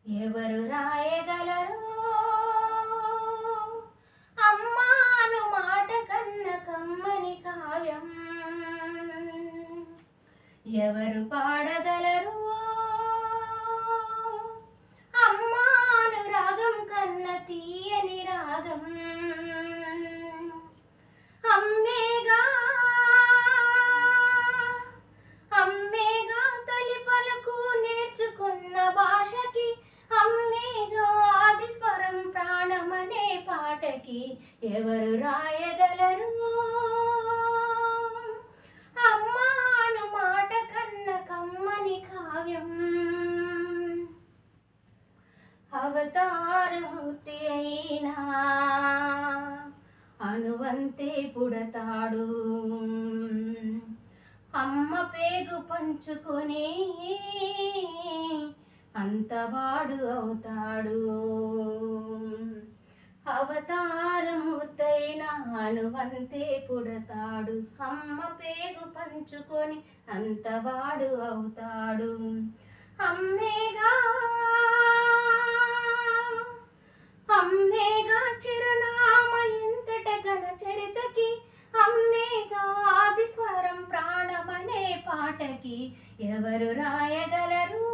ఎవరు రాయగలరు అమ్మాను మాట కన్న కమ్మని కావ్యం? ఎవరు పాడగలరు అమ్మాను రాగం కన్న తీయని రాగం? అమ్మేగా అమ్మేగా తొలి పలుకు నేర్చుకున్న భాషకి, అమ్మేగా ఆది స్వరం ప్రాణమనే పాటకి. ఎవరు రాయగలరు అమ్మాను మాట కన్న కమ్మని కావ్యం? అవతారమూర్తి అయినా అనువంతే పుడతాడు, అమ్మ పేగు పంచుకొని అంతవాడు అవుతాడు. అవతారమూర్తైన అనువంతే పుడతాడు, అమ్మ పేగు పంచుకొని అంతవాడు అవుతాడు. అమ్మేగా అమ్మేగా చిరునామ ఇంతట గల చరితకి, అమ్మేగా ఆది స్వరం ప్రాణమనే పాటకి. ఎవరు రాయగలరు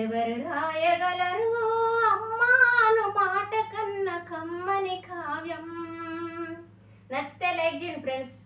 ఎవరు రాయగలరు అమ్మాను మాట కన్న కమ్మని కావ్యం? నచ్చితే లైక్ చేయండి ఫ్రెండ్స్.